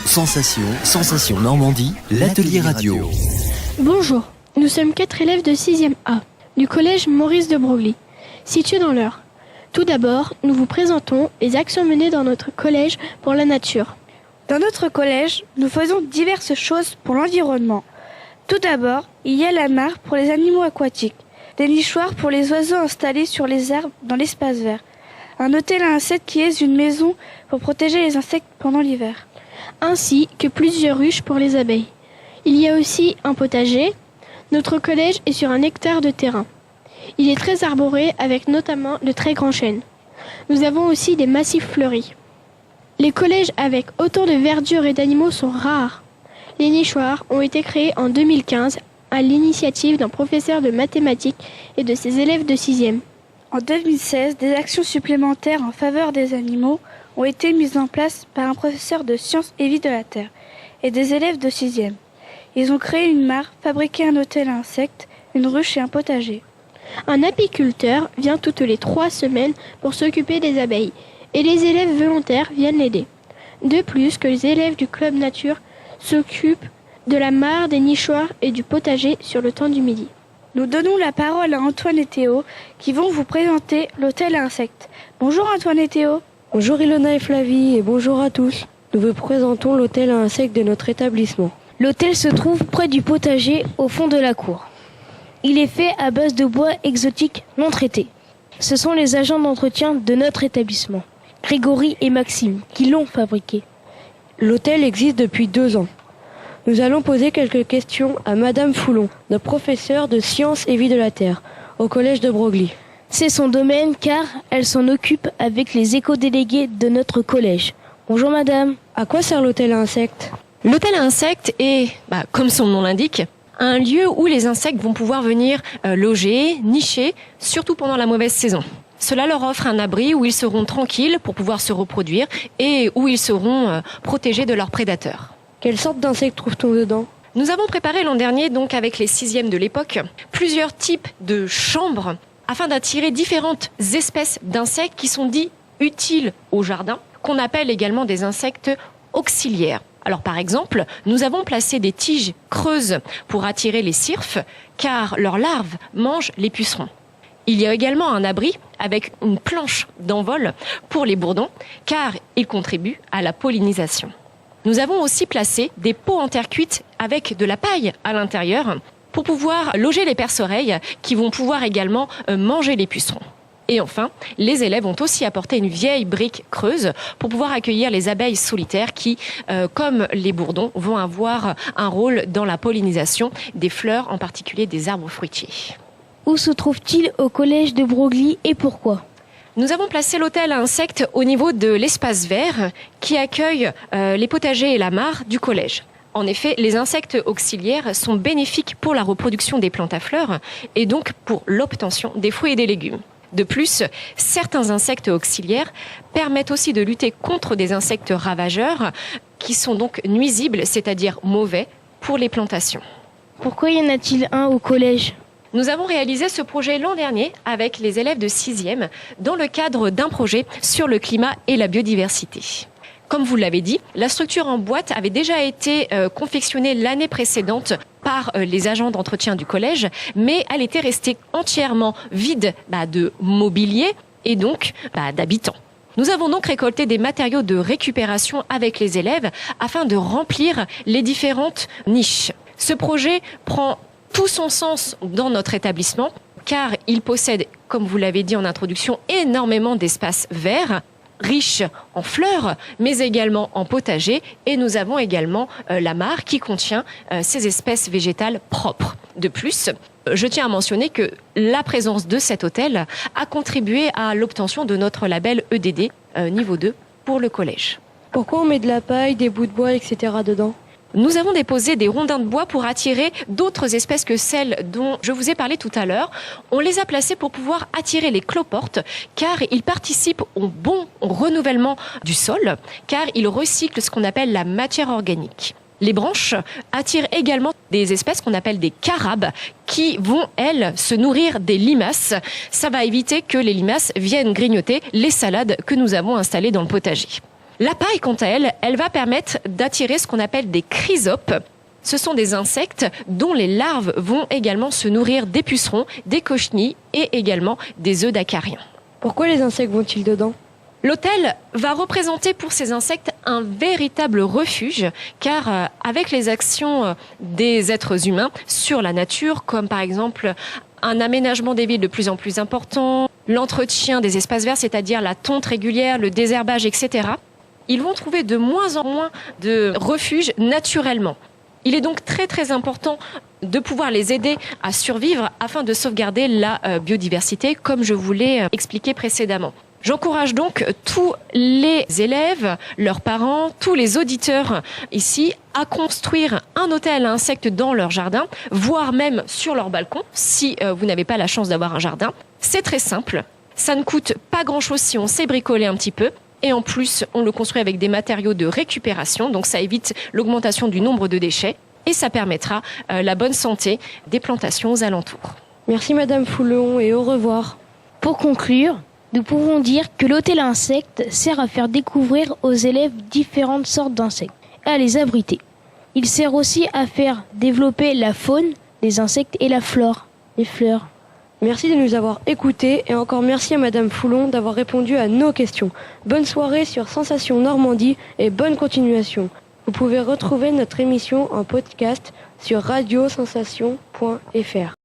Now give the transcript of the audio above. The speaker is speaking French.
Sensation Normandie, l'atelier radio. Bonjour, nous sommes 4 élèves de 6e A, du collège Maurice de Broglie, situé dans l'Eure. Tout d'abord, nous vous présentons les actions menées dans notre collège pour la nature. Dans notre collège, nous faisons diverses choses pour l'environnement. Tout d'abord, il y a la mare pour les animaux aquatiques, des nichoirs pour les oiseaux installés sur les arbres dans l'espace vert, un hôtel à insectes qui est une maison pour protéger les insectes pendant l'hiver, ainsi que plusieurs ruches pour les abeilles. Il y a aussi un potager. Notre collège est sur un hectare de terrain. Il est très arboré avec notamment de très grands chênes. Nous avons aussi des massifs fleuris. Les collèges avec autant de verdure et d'animaux sont rares. Les nichoirs ont été créés en 2015 à l'initiative d'un professeur de mathématiques et de ses élèves de 6e. En 2016, des actions supplémentaires en faveur des animaux ont été mises en place par un professeur de sciences et vie de la Terre et des élèves de 6e. Ils ont créé une mare, fabriqué un hôtel à insectes, une ruche et un potager. Un apiculteur vient toutes les 3 semaines pour s'occuper des abeilles et les élèves volontaires viennent l'aider. De plus que les élèves du club nature s'occupent de la mare, des nichoirs et du potager sur le temps du midi. Nous donnons la parole à Antoine et Théo qui vont vous présenter l'hôtel à insectes. Bonjour Antoine et Théo. Bonjour Ilona et Flavie et bonjour à tous. Nous vous présentons l'hôtel à insectes de notre établissement. L'hôtel se trouve près du potager au fond de la cour. Il est fait à base de bois exotique non traité. Ce sont les agents d'entretien de notre établissement, Grégory et Maxime, qui l'ont fabriqué. L'hôtel existe depuis 2 ans. Nous allons poser quelques questions à Madame Foulon, notre professeure de sciences et vie de la Terre, au collège de Broglie. C'est son domaine car elle s'en occupe avec les éco-délégués de notre collège. Bonjour madame. À quoi sert l'hôtel à insectes ? L'hôtel à insectes est, comme son nom l'indique, un lieu où les insectes vont pouvoir venir loger, nicher, surtout pendant la mauvaise saison. Cela leur offre un abri où ils seront tranquilles pour pouvoir se reproduire et où ils seront protégés de leurs prédateurs. Quelle sorte d'insectes trouve-t-on dedans ? Nous avons préparé l'an dernier, donc avec les 6e de l'époque, plusieurs types de chambres afin d'attirer différentes espèces d'insectes qui sont dits utiles au jardin, qu'on appelle également des insectes auxiliaires. Alors par exemple, nous avons placé des tiges creuses pour attirer les cirfes, car leurs larves mangent les pucerons. Il y a également un abri avec une planche d'envol pour les bourdons, car ils contribuent à la pollinisation. Nous avons aussi placé des pots en terre cuite avec de la paille à l'intérieur pour pouvoir loger les perce-oreilles qui vont pouvoir également manger les pucerons. Et enfin, les élèves ont aussi apporté une vieille brique creuse pour pouvoir accueillir les abeilles solitaires qui, comme les bourdons, vont avoir un rôle dans la pollinisation des fleurs, en particulier des arbres fruitiers. Où se trouve-t-il au collège de Broglie et pourquoi ? Nous avons placé l'hôtel à insectes au niveau de l'espace vert qui accueille les potagers et la mare du collège. En effet, les insectes auxiliaires sont bénéfiques pour la reproduction des plantes à fleurs et donc pour l'obtention des fruits et des légumes. De plus, certains insectes auxiliaires permettent aussi de lutter contre des insectes ravageurs qui sont donc nuisibles, c'est-à-dire mauvais, pour les plantations. Pourquoi y en a-t-il un au collège ? Nous avons réalisé ce projet l'an dernier avec les élèves de 6e dans le cadre d'un projet sur le climat et la biodiversité. Comme vous l'avez dit, la structure en boîte avait déjà été confectionnée l'année précédente par les agents d'entretien du collège, mais elle était restée entièrement vide de mobilier et donc d'habitants. Nous avons donc récolté des matériaux de récupération avec les élèves afin de remplir les différentes niches. Ce projet prend tout son sens dans notre établissement car il possède, comme vous l'avez dit en introduction, énormément d'espaces verts, riches en fleurs, mais également en potager. Et nous avons également la mare qui contient ces espèces végétales propres. De plus, je tiens à mentionner que la présence de cet hôtel a contribué à l'obtention de notre label EDD niveau 2 pour le collège. Pourquoi on met de la paille, des bouts de bois, etc. dedans ? Nous avons déposé des rondins de bois pour attirer d'autres espèces que celles dont je vous ai parlé tout à l'heure. On les a placés pour pouvoir attirer les cloportes car ils participent au bon renouvellement du sol, car ils recyclent ce qu'on appelle la matière organique. Les branches attirent également des espèces qu'on appelle des carabes qui vont, elles, se nourrir des limaces. Ça va éviter que les limaces viennent grignoter les salades que nous avons installées dans le potager. La paille, quant à elle, elle va permettre d'attirer ce qu'on appelle des chrysopes. Ce sont des insectes dont les larves vont également se nourrir des pucerons, des cochenilles et également des œufs d'acariens. Pourquoi les insectes vont-ils dedans? L'hôtel va représenter pour ces insectes un véritable refuge, car avec les actions des êtres humains sur la nature, comme par exemple un aménagement des villes de plus en plus important, l'entretien des espaces verts, c'est-à-dire la tonte régulière, le désherbage, etc., ils vont trouver de moins en moins de refuges naturellement. Il est donc très très important de pouvoir les aider à survivre afin de sauvegarder la biodiversité, comme je vous l'ai expliqué précédemment. J'encourage donc tous les élèves, leurs parents, tous les auditeurs ici à construire un hôtel à insectes dans leur jardin, voire même sur leur balcon si vous n'avez pas la chance d'avoir un jardin. C'est très simple, ça ne coûte pas grand-chose si on sait bricoler un petit peu. Et en plus, on le construit avec des matériaux de récupération, donc ça évite l'augmentation du nombre de déchets et ça permettra la bonne santé des plantations aux alentours. Merci Madame Foulon et au revoir. Pour conclure, nous pouvons dire que l'hôtel à insectes sert à faire découvrir aux élèves différentes sortes d'insectes et à les abriter. Il sert aussi à faire développer la faune des insectes et la flore, les fleurs. Merci de nous avoir écoutés et encore merci à Madame Foulon d'avoir répondu à nos questions. Bonne soirée sur Sensation Normandie et bonne continuation. Vous pouvez retrouver notre émission en podcast sur radiosensation.fr.